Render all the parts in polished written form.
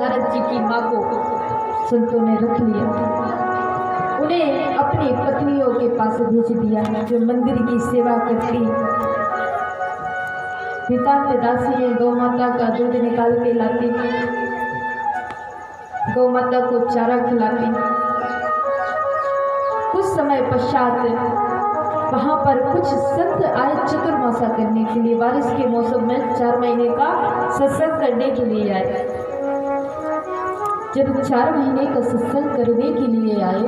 नारद जी की माँ को संतों ने रख लिया, उन्हें अपनी पत्नियों के पास भेज दिया जो मंदिर की सेवा करती। नितांत दासी गौ माता का दूध निकाल के लाती, गौ माता को चारा खिलाती। कुछ समय पश्चात वहां पर कुछ संत आए चतुर्मासा करने के लिए, बारिश के मौसम में 4 महीने का सत्संग करने के लिए आए। जब 4 महीने का सत्संग करने के लिए आए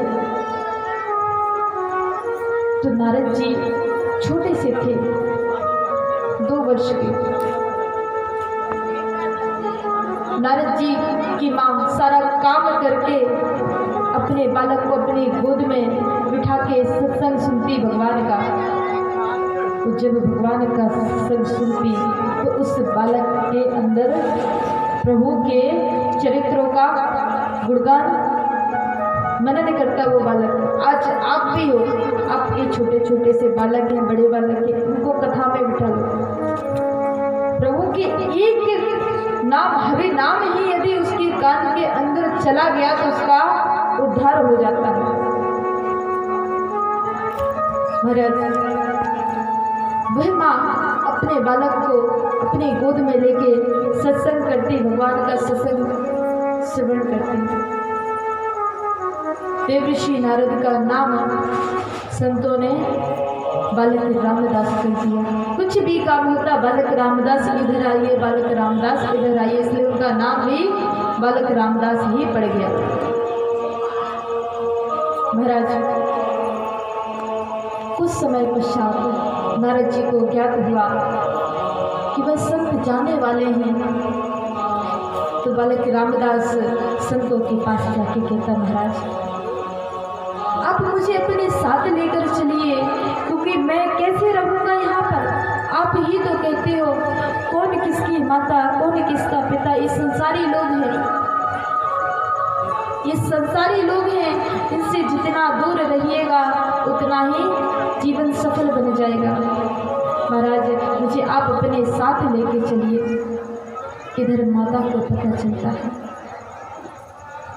तो नारद जी छोटे से थे, 2 वर्ष के। नारद जी की माँ सारा काम करके अपने बालक को अपनी गोद में बिठा के सत्संग सुनती भगवान का। तो जब भगवान का सत्संग सुनती तो उस बालक के अंदर प्रभु के चरित्रों का गुणगान मनन करता वो बालक। आज आप भी हो, आपके छोटे छोटे से बालक हैं, बड़े बालक हैं, उनको कथा में बिठा लो। प्रभु के एक नाम, हरि नाम ही यदि उसके कान के अंदर चला गया तो उसका उद्धार हो जाता है। महाराज वह माँ अपने बालक को अपनी गोद में लेके सत्संग करती, भगवान का सत्संग श्रवण करती। देवऋषि नारद का नाम संतों ने बालक रामदास कर दिया। कुछ भी काम होता बालक रामदास इधर आइए, बालक रामदास इधर आइए, इसलिए उनका नाम भी बालक रामदास ही पड़ गया। महाराज कुछ समय पश्चात नारद जी को ज्ञात हुआ कि वह संत जाने वाले हैं। तो बालक रामदास संतों के पास जाके कहता, महाराज आप मुझे अपने साथ लेकर चलिए, क्योंकि मैं कैसे रहूँगा यहाँ पर। आप ही तो कहते हो कौन किसकी माता, कौन किसका पिता। ये संसारी लोग हैं, ये संसारी लोग हैं, इनसे जितना दूर रहिएगा उतना ही जीवन सफल बन जाएगा। महाराज मुझे आप अपने साथ लेके चलिए। इधर माता को पता चलता है,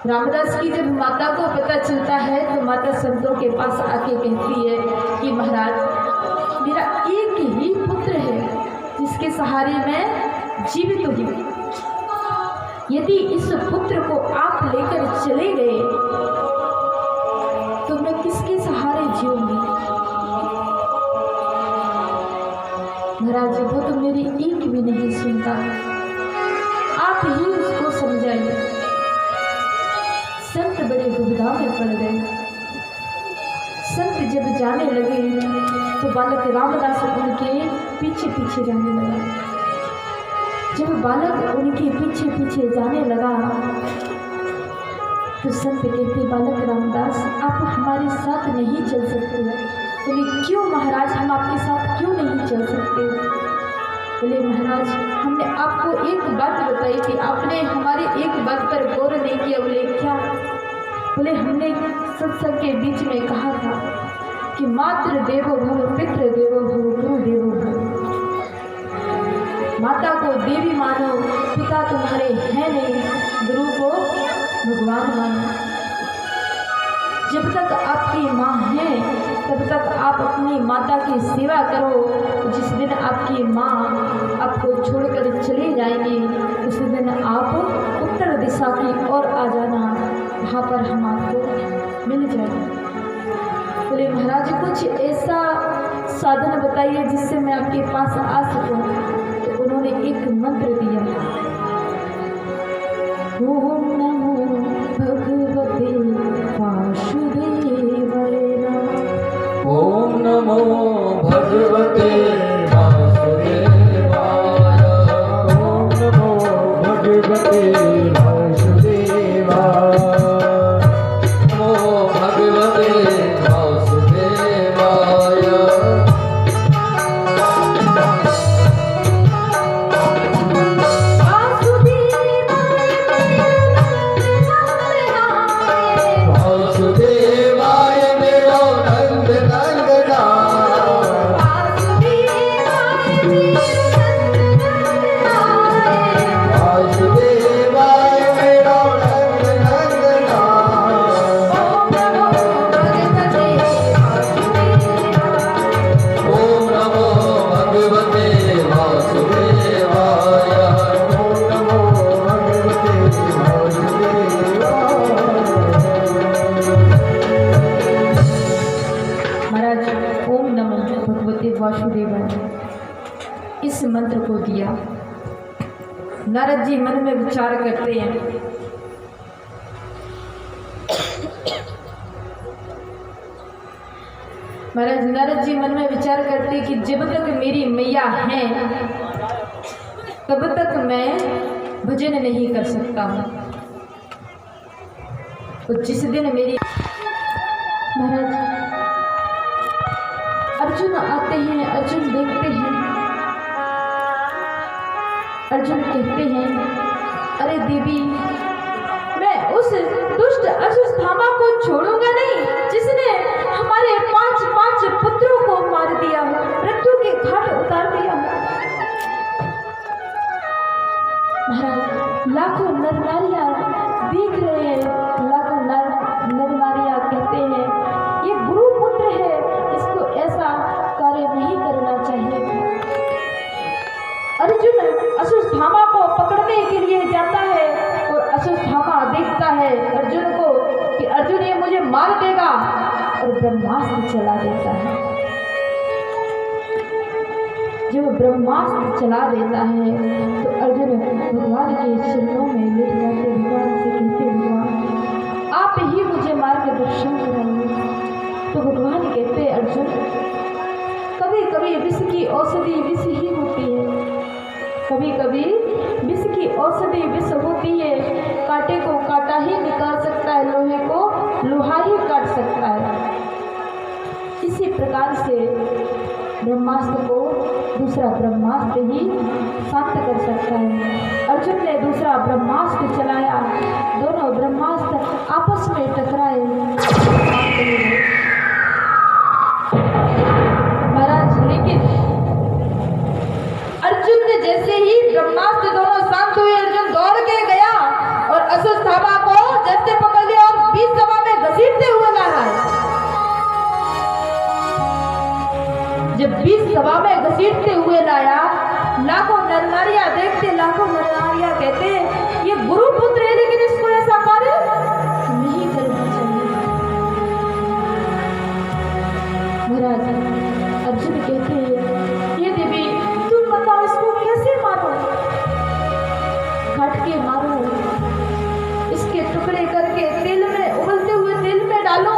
रामदास की जब माता को पता चलता है तो माता संतों के पास आके कहती है कि महाराज मेरा एक ही पुत्र है जिसके सहारे मैं जीवित हूँ। यदि इस पुत्र को आप लेकर चले गए तो मैं किसके सहारे जीऊंगी। महाराज वो तो मेरी एक भी नहीं सुनता, आप ही उसको समझाइए। संत बड़े दुविधा में पड़ गए। संत जब जाने लगे तो बालक रामदास उनके पीछे पीछे जाने लगा। जब बालक उनके पीछे पीछे जाने लगा तो संत कहते, बालक रामदास आप हमारे साथ नहीं चल सकते। बोले क्यों महाराज, हम आपके साथ क्यों नहीं चल सकते। बोले महाराज हमने आपको एक बात बताई थी, आपने हमारी एक बात पर गौर नहीं किया। बोले क्या। बोले हमने सत्संग के बीच में कहा था कि मातृ देवो भव, पितृ देवो भव, गुरु देवो भव। माता को देवी मानो, पिता तुम्हारे हैं नहीं, गुरु को भगवान मानो। जब तक आपकी माँ है तब तक आप अपनी माता की सेवा करो। जिस दिन आपकी माँ आपको छोड़कर चली जाएगी उस दिन आप उत्तर दिशा की ओर आ जाना, वहाँ पर हम आपको मिल जाएंगे। बोले महाराज कुछ ऐसा साधन बताइए जिससे मैं आपके पास आ सकूं। तो उन्होंने एक मंत्र दिया, ओम नमो भगवते वासुदेवाय नमः। ओम नमो भगवते वासुदेवाय। ओम नमो भगवते वासुदेवाय। नमो भगवते वासुदेवाय। वासुदेवाय मेरो नंद नंदना। वासुदेवाय नारद जी मन में विचार करते हैं, महाराज नारद जी मन में विचार करते कि जब तक मेरी मैया है तब तक मैं भजन नहीं कर सकता हूँ। तो जिस दिन मेरी महाराज अर्जुन आते हैं, अर्जुन देखते हैं, अर्जुन कहते हैं, अरे देवी मैं उस दुष्ट अश्वत्थामा को छोड़ूंगा नहीं जिसने हमारे पांच पुत्रों को मार दिया, मृत्यु के घाट उतार दिया। महाराज लाखों नर नारियां देख रहे हैं, लाखों नर नारियां कहते हैं ये गुरु पुत्र है, इसको ऐसा कार्य नहीं करना चाहिए। अर्जुन अश्वत्थामा को पकड़ने के लिए जाता है और अश्वत्थामा देखता है अर्जुन को कि अर्जुन ये मुझे मार देगा और ब्रह्मास्त्र चला देता है। जब ब्रह्मास्त्र चला देता है तो अर्जुन भगवान के चरणों में लेट जाते भगवान से कहते, भगवान आप ही मुझे मार्गदर्शन कराइए। तो भगवान कहते, अर्जुन कभी कभी विष की औषधि विष ही होती है, कभी कभी विष की औषधि विष होती है, कांटे को कांटा ही निकाल सकता है, लोहे को लोहा ही काट सकता है। इसी प्रकार से ब्रह्मास्त्र को दूसरा ब्रह्मास्त्र ही शांत कर सकता है। अर्जुन ने दूसरा ब्रह्मास्त्र चलाया, दोनों ब्रह्मास्त्र आपस में टकराए। महाराज लेकिन अर्जुन ने जैसे ही ब्रह्मास्त्र दोनों शांत हुए, अर्जुन दौड़ के गया और अश्वत्थामा को जैसे पकड़ लिया और बीच सभा में घसीटते हुए लाया। जब बीच सभा में घसीटते हुए लाया, लाखों नर नारियां देखते, लाखों नर नारियां कहते ये गुरु पुत्र है लेकिन इसको ऐसा कार्य नहीं करना चाहिए। महाराज अर्जुन कहते हैं, ये देवी तुम बताओ इसको कैसे मारो, काट के मारो, इसके टुकड़े करके तेल में उबलते हुए तेल में डालो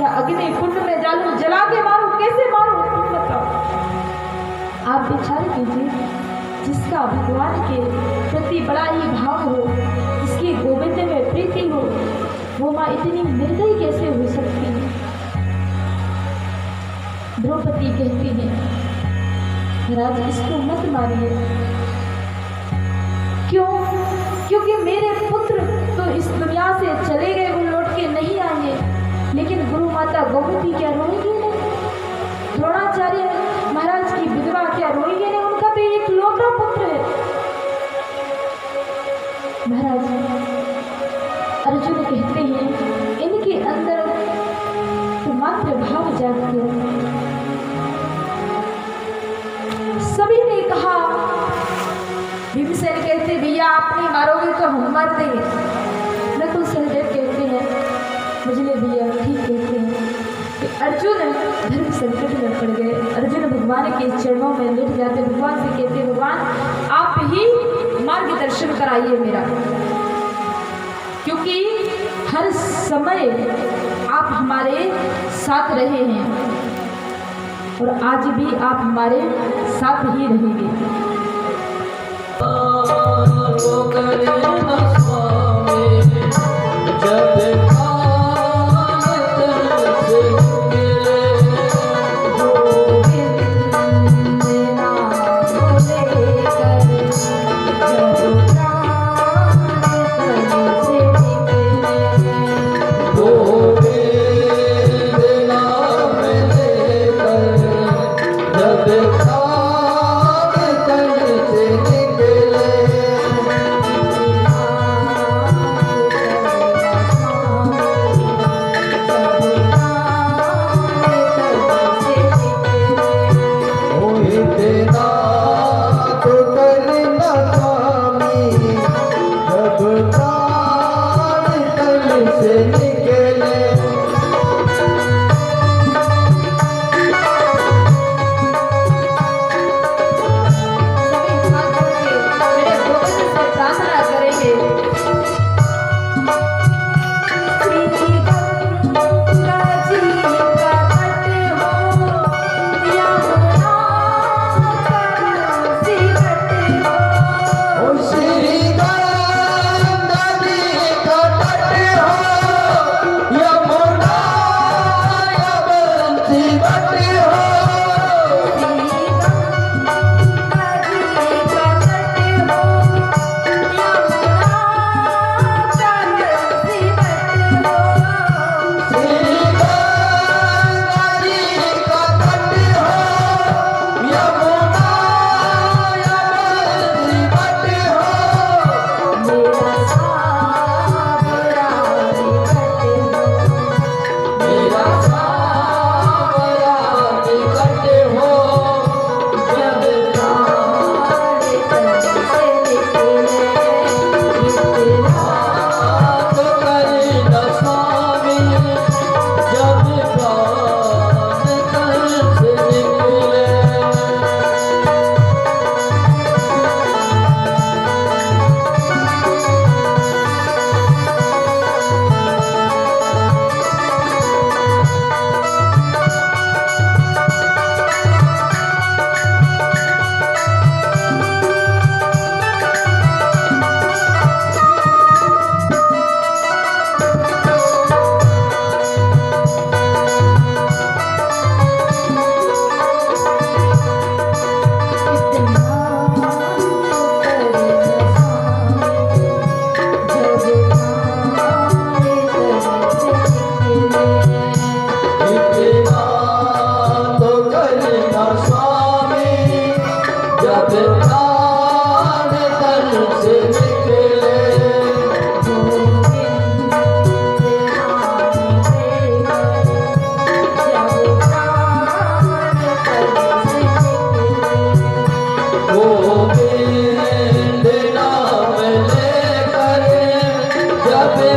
या अग्नि कुंड में डालो, जला के मारो, कैसे मारो तुम बताओ। आप विचार कीजिए, जिसका भगवान के प्रति बड़ा ही भाव हो, इसकी गोविंद में प्रीति हो, वो माँ इतनी निर्दयी कैसे हो सकती है। द्रौपदी कहती है, महाराज इसको मत मारिए। क्यों? क्योंकि मेरे पुत्र तो इस दुनिया से चले गए, वो लौट के नहीं आए, लेकिन गुरु माता गौमती क्या रोएगी नहीं? द्रोणाचार्य महाराज की विधवा क्या रोएगी नहीं? उनका भी एक लौटा पुत्र है। महाराज अर्जुन कहते हैं, इनके अंदर तो मात्र भाव जाग गया। सभी ने कहा, भीमसेन कहते, भैया आप नहीं मारोगे तो हम मार देंगे। नकुल सहदेव कहते हैं, मुझे भैया ठीक कहते हैं कि अर्जुन धर्म संकट में पड़ गए। अर्जुन भगवान के चरणों में लेट जाते, भगवान से कहते, भगवान आप ही मार्गदर्शन कराइए मेरा, क्योंकि हर समय आप हमारे साथ रहे हैं और आज भी आप हमारे साथ ही रहेंगे।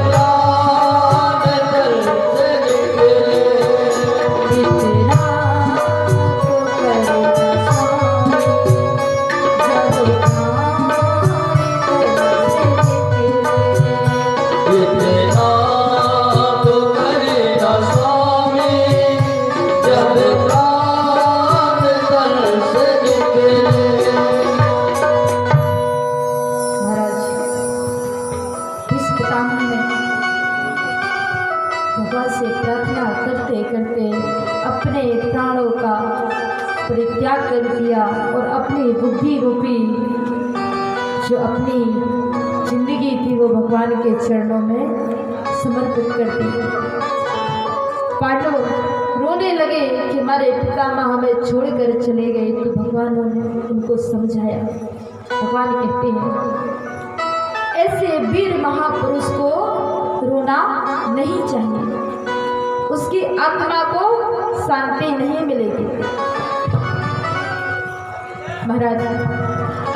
प्राण तन से निकले, इतना तो करे स्वामी, जब प्राण तन से निकले। इतना तो करेगा स्वामी जब प्राण तन से निकले। महाराज इस पितामह ने भगवान से प्रार्थना करते करते अपने प्राणों का परित्याग कर दिया और अपनी बुद्धि रूपी जो अपनी जिंदगी थी वो भगवान के चरणों में समर्पित कर दी। पांडव रोने लगे कि हमारे पितामह हमें छोड़कर चले गए, तो भगवान ने उनको समझाया। भगवान कहते हैं ऐसे वीर महापुरुष को रोना नहीं चाहिए, उसकी आत्मा को शांति नहीं मिलेगी। महाराज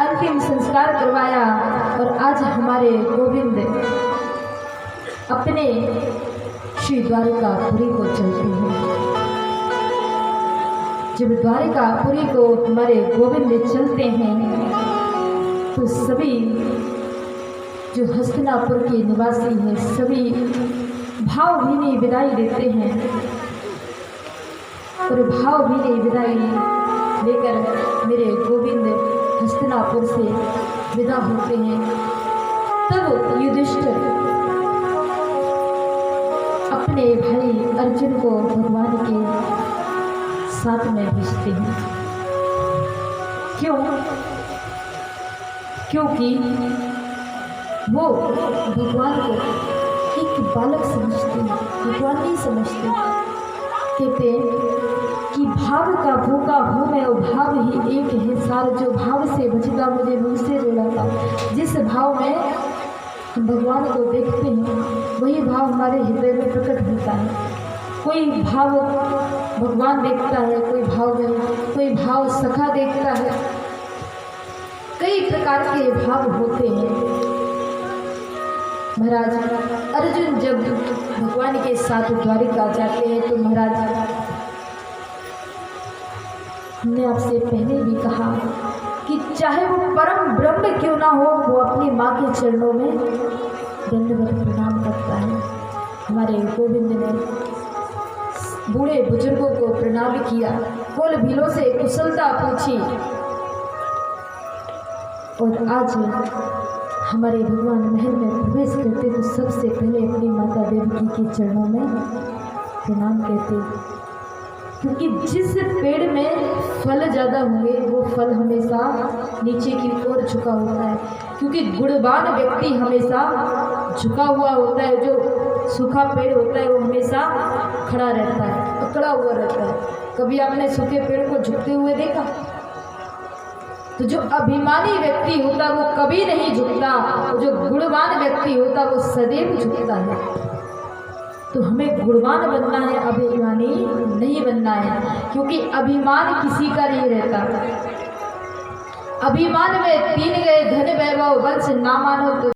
अंतिम संस्कार करवाया और आज हमारे गोविंद अपने श्री द्वारिकापुरी को चलते हैं। जब द्वारिकापुरी को हमारे गोविंद चलते हैं तो सभी जो हस्तिनापुर के निवासी हैं सभी भावभीनी विदाई देते हैं और भावभीनी विदाई लेकर मेरे गोविंद हस्तिनापुर से विदा होते हैं। तब युधिष्ठिर अपने भाई अर्जुन को भगवान के साथ में भेजते हैं। क्यों? क्योंकि वो भगवान को एक बालक समझते हैं, भगवान नहीं समझते। कहते हैं कि भाव का भूखा हूँ मैं, और भाव ही एक है सार, जो भाव से बचता मुझे मुझसे रुलाता। जिस भाव में हम भगवान को देखते हैं वही भाव हमारे हृदय में प्रकट होता है। कोई भाव भगवान देखता है, कोई भाव सखा देखता है, कई प्रकार के भाव होते हैं। महाराज अर्जुन जब भगवान के साथ द्वारिका जाते हैं तो महाराज हमने आपसे पहले भी कहा कि चाहे वो परम ब्रह्म क्यों ना हो, वो अपनी माँ के चरणों में दंडवत प्रणाम करता है। हमारे गोविंद ने बूढ़े बुजुर्गों को प्रणाम किया, कुल भीलों से कुशलता पूछी, और आज हमारे भगवान महल में प्रवेश करते तो सबसे पहले अपनी माता देवकी के चरणों में प्रणाम कहते। क्योंकि जिस पेड़ में फल ज़्यादा होंगे वो फल हमेशा नीचे की ओर झुका होता है, क्योंकि गुणवान व्यक्ति हमेशा झुका हुआ होता है, जो सूखा पेड़ होता है वो हमेशा खड़ा रहता है, अकड़ा हुआ रहता है। कभी आपने सूखे पेड़ को झुकते हुए देखा? तो जो अभिमानी व्यक्ति होता वो कभी नहीं झुकता, और जो गुणवान व्यक्ति होता वो सदैव झुकता है। तो हमें गुणवान बनना है, अभिमानी नहीं बनना है, क्योंकि अभिमान किसी का नहीं रहता। अभिमान में तीन गए धन वैभव वंश ना मानो तो